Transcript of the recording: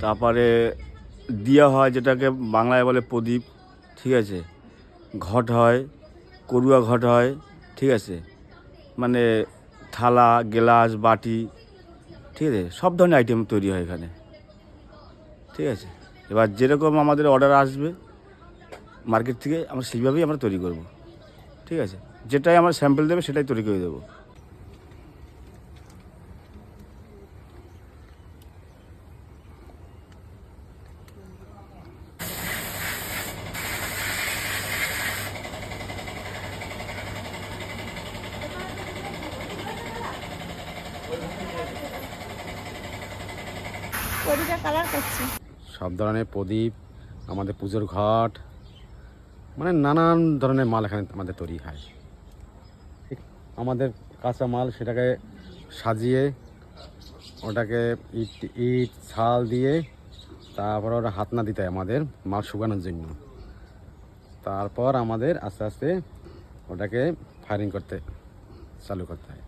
তারপরে দিয়া হয়, যেটাকে বাংলায় বলে প্রদীপ, ঠিক আছে। ঘট হয়, করুয়া ঘট হয়, ঠিক আছে। মানে থালা, গ্লাস, বাটি, ঠিক আছে, সব ধরনের আইটেম তৈরি হয় এখানে, ঠিক আছে। এবার যেরকম আমাদের অর্ডার আসবে মার্কেট থেকে, আমরা সেইভাবেই আমরা তৈরি করব, ঠিক আছে। যেটাই আমার স্যাম্পল দেবে সেটাই তৈরি করে দেবো। সব ধরনের প্রদীপ, আমাদের পুজোর ঘট, মানে নানান ধরনের মাল এখানে আমাদের তৈরি হয়। আমাদের কাঁচা মাল সেটাকে সাজিয়ে ওটাকে ইট ছাল দিয়ে তারপর ওটা হাতনা দিতে হয় আমাদের মাল শুকানোর জন্য। তারপর আমাদের আস্তে আস্তে ওটাকে ফায়ারিং করতে চালু করতে হয়।